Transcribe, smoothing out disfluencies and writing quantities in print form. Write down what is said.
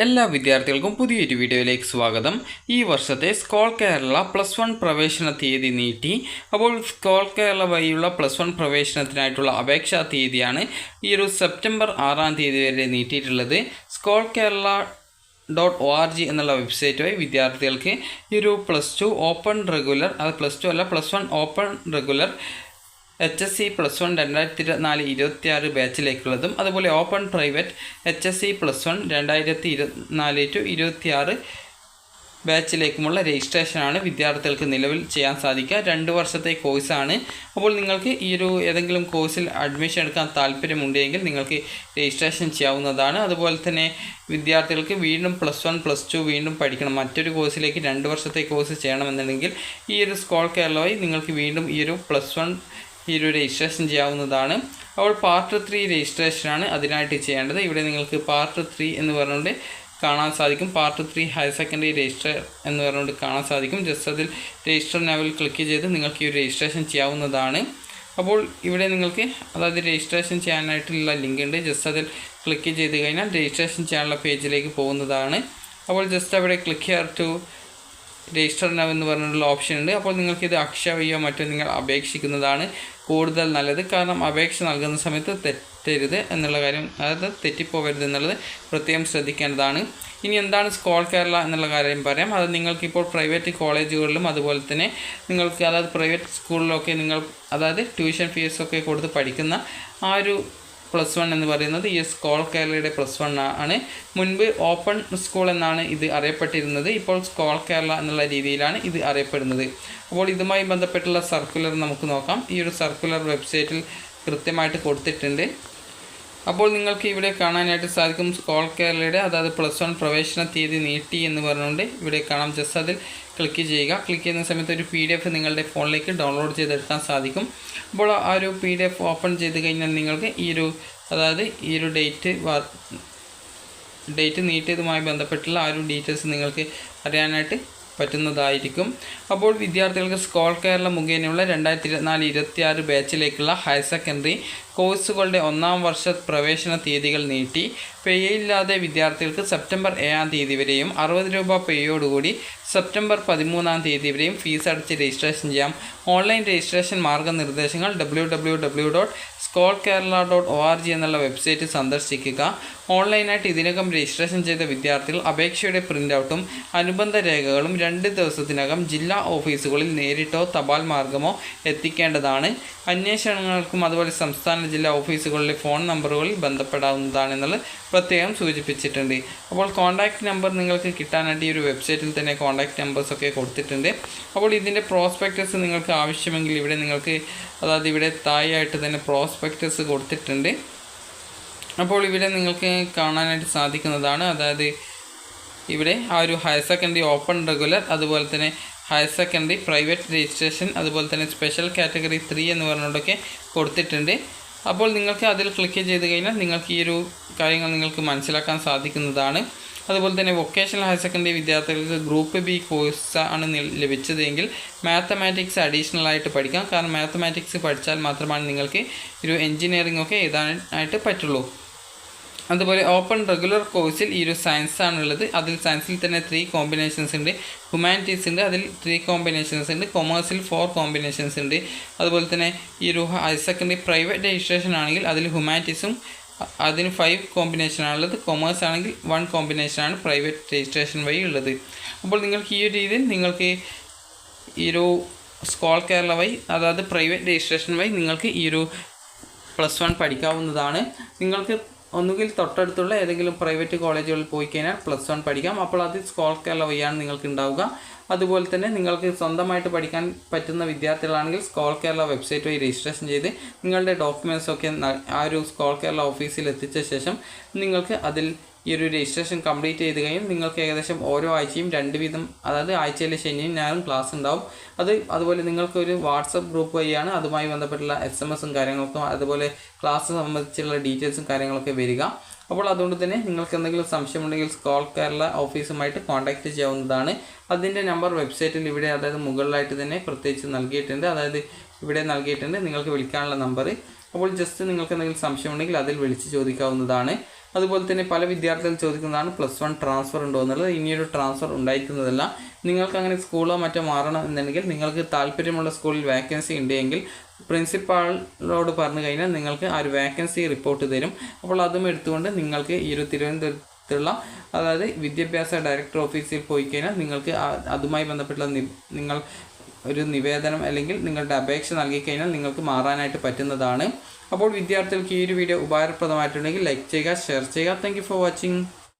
എല്ലാ വിദ്യാർത്ഥികൾക്കും പുതിയൊരു വീഡിയോയിലേക്ക് സ്വാഗതം. ഈ വർഷത്തെ സ്കോൾ കേരള +1 പ്രവേശന തീയതി നീട്ടി. അപ്പോൾ സ്കോൾ കേരള വഴിയുള്ള +1 പ്രവേശനത്തിനായിട്ടുള്ള അപേക്ഷാ തീയതിയാണ് ഈ ഒരു സെപ്റ്റംബർ 6 തീയതി വരെ നീട്ടിയിട്ടുള്ളത്. സ്കോൾ കേരള .org എന്നുള്ള വെബ്സൈറ്റ് വഴി വിദ്യാർത്ഥികൾക്ക് ഈ ഒരു +2 ഓപ്പൺ റെഗുലർ, അത് +2 അല്ല +1 ഓപ്പൺ റെഗുലർ HSC +1 2024-26 ബാച്ചിലേക്കുള്ളതും അതുപോലെ ഓപ്പൺ പ്രൈവറ്റ് HSC +1 2024-26 ബാച്ചിലേക്കുമുള്ള രജിസ്ട്രേഷനാണ് വിദ്യാർത്ഥികൾക്ക് നിലവിൽ ചെയ്യാൻ സാധിക്കുക. 2 വർഷത്തെ കോഴ്സാണ്. അപ്പോൾ നിങ്ങൾക്ക് ഈ ഒരു ഏതെങ്കിലും കോഴ്സിൽ അഡ്മിഷൻ എടുക്കാൻ താല്പര്യമുണ്ടെങ്കിൽ നിങ്ങൾക്ക് രജിസ്ട്രേഷൻ ചെയ്യാവുന്നതാണ്. അതുപോലെ തന്നെ വിദ്യാർത്ഥികൾക്ക് വീണ്ടും +1 +2 വീണ്ടും പഠിക്കണം, മറ്റൊരു കോഴ്സിലേക്ക് 2 വർഷത്തെ കോഴ്സ് ചെയ്യണമെന്നുണ്ടെങ്കിൽ ഈ ഒരു സ്കോൾ കേരള വഴി നിങ്ങൾക്ക് വീണ്ടും ഈ ഒരു +1 ഈ ഒരു രജിസ്ട്രേഷൻ ചെയ്യാവുന്നതാണ്. അപ്പോൾ പാർട്ട് 3 രജിസ്ട്രേഷനാണ് അതിനായിട്ട് ചെയ്യേണ്ടത്. ഇവിടെ നിങ്ങൾക്ക് പാർട്ട് 3 എന്ന് പറഞ്ഞുകൊണ്ട് കാണാൻ സാധിക്കും. പാർട്ട് 3 ഹയർ സെക്കൻഡറി രജിസ്റ്റർ എന്ന് പറഞ്ഞുകൊണ്ട് കാണാൻ സാധിക്കും. ജസ്റ്റ് അതിൽ രജിസ്റ്റർ നൗവിൽ ക്ലിക്ക് ചെയ്ത് നിങ്ങൾക്ക് ഈ ഒരു രജിസ്ട്രേഷൻ ചെയ്യാവുന്നതാണ്. അപ്പോൾ ഇവിടെ നിങ്ങൾക്ക് അതായത് രജിസ്ട്രേഷൻ ചെയ്യാനായിട്ടുള്ള ലിങ്ക് ഉണ്ട്. ജസ്റ്റ് അതിൽ ക്ലിക്ക് ചെയ്ത് കഴിഞ്ഞാൽ രജിസ്ട്രേഷൻ ചെയ്യാനുള്ള പേജിലേക്ക് പോകുന്നതാണ്. അപ്പോൾ ജസ്റ്റ് അവിടെ click here to register now എന്ന് പറഞ്ഞിട്ടുള്ള ഓപ്ഷൻ ഉണ്ട്. അപ്പോൾ നിങ്ങൾക്കിത് അക്ഷയ വഴിയോ മറ്റോ നിങ്ങൾ അപേക്ഷിക്കുന്നതാണ് കൂടുതൽ നല്ലത്. കാരണം അപേക്ഷ നൽകുന്ന സമയത്ത് തെറ്റരുത് എന്നുള്ള കാര്യം, അതായത് തെറ്റിപ്പോകരുത് എന്നുള്ളത് പ്രത്യേകം ശ്രദ്ധിക്കേണ്ടതാണ്. ഇനി എന്താണ് സ്കോൾ കേരള എന്നുള്ള കാര്യം പറയാം. അത് നിങ്ങൾക്കിപ്പോൾ പ്രൈവറ്റ് കോളേജുകളിലും അതുപോലെ തന്നെ നിങ്ങൾക്ക് അതായത് പ്രൈവറ്റ് സ്കൂളിലൊക്കെ നിങ്ങൾ അതായത് ട്യൂഷൻ ഫീസൊക്കെ കൊടുത്ത് പഠിക്കുന്ന ആ ഒരു +1 എന്ന് പറയുന്നത് ഈ സ്കോൾ കേരളയുടെ +1 ആണ്. മുൻപ് ഓപ്പൺ സ്കൂൾ എന്നാണ് ഇത് അറിയപ്പെട്ടിരുന്നത്. ഇപ്പോൾ സ്കോൾ കേരള എന്നുള്ള രീതിയിലാണ് ഇത് അറിയപ്പെടുന്നത്. അപ്പോൾ ഇതുമായി ബന്ധപ്പെട്ടുള്ള സർക്കുലർ നമുക്ക് നോക്കാം. ഈ ഒരു സർക്കുലർ വെബ്സൈറ്റിൽ കൃത്യമായിട്ട് കൊടുത്തിട്ടുണ്ട്. അപ്പോൾ നിങ്ങൾക്ക് ഇവിടെ കാണാനായിട്ട് സാധിക്കും സ്കോൾ കേരളയുടെ അതായത് +1 പ്രവേശന തീയതി നീട്ടി എന്ന് പറഞ്ഞുകൊണ്ട് ഇവിടെ കാണാം. ജസ്റ്റ് അതിൽ ക്ലിക്ക് ചെയ്യുക. ക്ലിക്ക് ചെയ്യുന്ന സമയത്ത് ഒരു PDF നിങ്ങളുടെ ഫോണിലേക്ക് ഡൗൺലോഡ് ചെയ്തെടുക്കാൻ സാധിക്കും. അപ്പോൾ ആ ഒരു PDF ഓപ്പൺ ചെയ്ത് കഴിഞ്ഞാൽ നിങ്ങൾക്ക് ഈ ഒരു അതായത് ഈ ഒരു ഡേറ്റ് നീട്ടിയതുമായി ബന്ധപ്പെട്ടുള്ള ആ ഒരു ഡീറ്റെയിൽസ് നിങ്ങൾക്ക് അറിയാനായിട്ട് പറ്റുന്നതായിരിക്കും. അപ്പോൾ വിദ്യാർത്ഥികൾക്ക് സ്കോൾ കേരള മുഖേനയുള്ള 2024-26 ബാച്ചിലേക്കുള്ള ഹയർ സെക്കൻഡറി കോഴ്സുകളുടെ 1ാം വർഷ പ്രവേശന തീയതികൾ നീട്ടി. പേയില്ലാതെ വിദ്യാർത്ഥികൾക്ക് സെപ്റ്റംബർ 7 തീയതി വരെയും 60 രൂപ പേയോടുകൂടി സെപ്റ്റംബർ 13 തീയതി വരെയും ഫീസ് അടച്ച് രജിസ്ട്രേഷൻ ചെയ്യാം. ഓൺലൈൻ രജിസ്ട്രേഷൻ മാർഗ്ഗനിർദ്ദേശങ്ങൾ www.skolkerala.org എന്നുള്ള വെബ്സൈറ്റ് സന്ദർശിക്കുക. ഓൺലൈനായിട്ട് ഇതിനകം രജിസ്ട്രേഷൻ ചെയ്ത വിദ്യാർത്ഥികൾ അപേക്ഷയുടെ പ്രിൻ്റ് അനുബന്ധ രേഖകളും 2 ദിവസത്തിനകം ജില്ലാ ഓഫീസുകളിൽ നേരിട്ടോ തപാൽ മാർഗമോ എത്തിക്കേണ്ടതാണ്. അന്വേഷണങ്ങൾക്കും അതുപോലെ സംസ്ഥാന ജില്ലാ ഓഫീസുകളിലെ ഫോൺ നമ്പറുകളിൽ ബന്ധപ്പെടാവുന്നതാണെന്നുള്ളത് പ്രത്യേകം സൂചിപ്പിച്ചിട്ടുണ്ട്. അപ്പോൾ കോൺടാക്റ്റ് നമ്പർ നിങ്ങൾക്ക് കിട്ടാനായിട്ട് ഈ ഒരു വെബ്സൈറ്റിൽ തന്നെ കോൺടാക്റ്റ് നമ്പേഴ്സൊക്കെ കൊടുത്തിട്ടുണ്ട്. അപ്പോൾ ഇതിൻ്റെ പ്രോസ്പെക്ടസ് നിങ്ങൾക്ക് ആവശ്യമെങ്കിൽ ഇവിടെ നിങ്ങൾക്ക് അതായത് ഇവിടെ താഴെയായിട്ട് തന്നെ പ്രോസ്പെക്ടസ് കൊടുത്തിട്ടുണ്ട്. അപ്പോൾ ഇവിടെ നിങ്ങൾക്ക് കാണാനായിട്ട് സാധിക്കുന്നതാണ്. അതായത് ഇവിടെ ആ ഒരു ഹയർ സെക്കൻഡറി ഓപ്പൺ റെഗുലർ, അതുപോലെ തന്നെ ഹയർ സെക്കൻഡറി പ്രൈവറ്റ് രജിസ്ട്രേഷൻ, അതുപോലെ തന്നെ സ്പെഷ്യൽ കാറ്റഗറി 3 എന്ന് പറഞ്ഞുകൊണ്ടൊക്കെ കൊടുത്തിട്ടുണ്ട്. അപ്പോൾ നിങ്ങൾക്ക് അതിൽ ക്ലിക്ക് ചെയ്ത് കഴിഞ്ഞാൽ നിങ്ങൾക്ക് ഈ ഒരു കാര്യങ്ങൾ നിങ്ങൾക്ക് മനസ്സിലാക്കാൻ സാധിക്കുന്നതാണ്. അതുപോലെ തന്നെ വൊക്കേഷണൽ ഹയർ സെക്കൻഡറി വിദ്യാർത്ഥികൾക്ക് ഗ്രൂപ്പ് B കോഴ്സ് ആണ് ലഭിച്ചതെങ്കിൽ മാത്തമാറ്റിക്സ് അഡീഷണൽ ആയിട്ട് പഠിക്കാം. കാരണം മാത്തമാറ്റിക്സ് പഠിച്ചാൽ മാത്രമാണ് നിങ്ങൾക്ക് ഒരു എൻജിനീയറിംഗ് ഒക്കെ എഴുതാനായിട്ട് പറ്റുള്ളൂ. അതുപോലെ ഓപ്പൺ റെഗുലർ കോഴ്സിൽ ഈ ഒരു സയൻസ് ആണുള്ളത്. അതിൽ സയൻസിൽ തന്നെ 3 കോമ്പിനേഷൻസ് ഉണ്ട്. ഹ്യൂമാനിറ്റീസ് ഉണ്ട്, അതിൽ 3 കോമ്പിനേഷൻസ് ഉണ്ട്. കൊമേഴ്സിൽ 4 കോമ്പിനേഷൻസ് ഉണ്ട്. അതുപോലെ തന്നെ ഈ ഒരു ഹയർ സെക്കൻഡറി പ്രൈവറ്റ് രജിസ്ട്രേഷൻ ആണെങ്കിൽ അതിൽ ഹ്യൂമാനിറ്റീസും അതിന് 5 കോമ്പിനേഷനാണുള്ളത്. കൊമേഴ്സ് ആണെങ്കിൽ 1 കോമ്പിനേഷനാണ് പ്രൈവറ്റ് രജിസ്ട്രേഷൻ വഴി ഉള്ളത്. അപ്പോൾ നിങ്ങൾക്ക് ഈ ഒരു രീതിയിൽ നിങ്ങൾക്ക് ഈ ഒരു സ്കോൾ കേരള വഴി അതായത് പ്രൈവറ്റ് രജിസ്ട്രേഷൻ വഴി നിങ്ങൾക്ക് ഈ ഒരു +1 പഠിക്കാവുന്നതാണ്. നിങ്ങൾക്ക് ഒന്നുകിൽ തൊട്ടടുത്തുള്ള ഏതെങ്കിലും പ്രൈവറ്റ് കോളേജുകളിൽ പോയി കഴിഞ്ഞാൽ +1 പഠിക്കാം. അപ്പോൾ അത് സ്കോൾ കേരള വഴിയാണ് നിങ്ങൾക്ക് ഉണ്ടാവുക. അതുപോലെ തന്നെ നിങ്ങൾക്ക് സ്വന്തമായിട്ട് പഠിക്കാൻ പറ്റുന്ന വിദ്യാർത്ഥികളാണെങ്കിൽ സ്കോൾ കേരള വെബ്സൈറ്റ് വഴി രജിസ്ട്രേഷൻ ചെയ്ത് നിങ്ങളുടെ ഡോക്യുമെൻറ്റ്സൊക്കെ ആ ഒരു സ്കോൾ കേരള ഓഫീസിൽ എത്തിച്ച ശേഷം നിങ്ങൾക്ക് അതിൽ ഈ ഒരു രജിസ്ട്രേഷൻ കംപ്ലീറ്റ് ചെയ്ത് കഴിഞ്ഞാൽ നിങ്ങൾക്ക് ഏകദേശം ഓരോ ആഴ്ചയും 2 വീതം, അതായത് ആഴ്ചയിലെ ശനിയും ഞായറും ക്ലാസ് ഉണ്ടാവും. അതുപോലെ നിങ്ങൾക്കൊരു വാട്സപ്പ് ഗ്രൂപ്പ് വഴിയാണ് അതുമായി ബന്ധപ്പെട്ടുള്ള SMS കാര്യങ്ങൾക്കും അതുപോലെ ക്ലാസ് സംബന്ധിച്ചുള്ള ഡീറ്റെയിൽസും കാര്യങ്ങളൊക്കെ വരിക. അപ്പോൾ അതുകൊണ്ട് തന്നെ നിങ്ങൾക്ക് എന്തെങ്കിലും സംശയമുണ്ടെങ്കിൽ സ്കോൾ കേരള ഓഫീസുമായിട്ട് കോൺടാക്റ്റ് ചെയ്യാവുന്നതാണ്. അതിൻ്റെ നമ്പർ വെബ്സൈറ്റിൽ ഇവിടെ അതായത് മുകളിലായിട്ട് തന്നെ പ്രത്യേകിച്ച് നൽകിയിട്ടുണ്ട്. അതായത് ഇവിടെ നൽകിയിട്ടുണ്ട് നിങ്ങൾക്ക് വിളിക്കാനുള്ള നമ്പർ. അപ്പോൾ ജസ്റ്റ് നിങ്ങൾക്ക് എന്തെങ്കിലും സംശയമുണ്ടെങ്കിൽ അതിൽ വിളിച്ച് ചോദിക്കാവുന്നതാണ്. അതുപോലെ തന്നെ പല വിദ്യാർത്ഥികൾ ചോദിക്കുന്നതാണ് +1 ട്രാൻസ്ഫർ ഉണ്ടോ എന്നുള്ളത്. ഇനിയൊരു ട്രാൻസ്ഫർ ഉണ്ടായിരിക്കുന്നതല്ല. നിങ്ങൾക്ക് അങ്ങനെ സ്കൂളോ മറ്റോ മാറണം എന്നുണ്ടെങ്കിൽ നിങ്ങൾക്ക് താല്പര്യമുള്ള സ്കൂളിൽ വാക്കൻസി ഉണ്ടെങ്കിൽ പ്രിൻസിപ്പാളിനോട് പറഞ്ഞു കഴിഞ്ഞാൽ നിങ്ങൾക്ക് ആ ഒരു വാക്കൻസി റിപ്പോർട്ട് തരും. അപ്പോൾ അതും എടുത്തുകൊണ്ട് നിങ്ങൾക്ക് ഈ ഒരു തിരുവനന്തപുരത്തുള്ള അതായത് വിദ്യാഭ്യാസ ഡയറക്ടർ ഓഫീസിൽ പോയി കഴിഞ്ഞാൽ നിങ്ങൾക്ക് അതുമായി ബന്ധപ്പെട്ടുള്ള നിങ്ങൾ ഒരു നിവേദനം അല്ലെങ്കിൽ നിങ്ങളുടെ അപേക്ഷ നൽകി കഴിഞ്ഞാൽ നിങ്ങൾക്ക് മാറാനായിട്ട് പറ്റുന്നതാണ്. അപ്പോൾ വിദ്യാർത്ഥികൾക്ക് ഈ ഒരു വീഡിയോ ഉപകാരപ്രദമായിട്ടുണ്ടെങ്കിൽ ലൈക്ക് ചെയ്യുക, ഷെയർ ചെയ്യുക. Thank you for watching.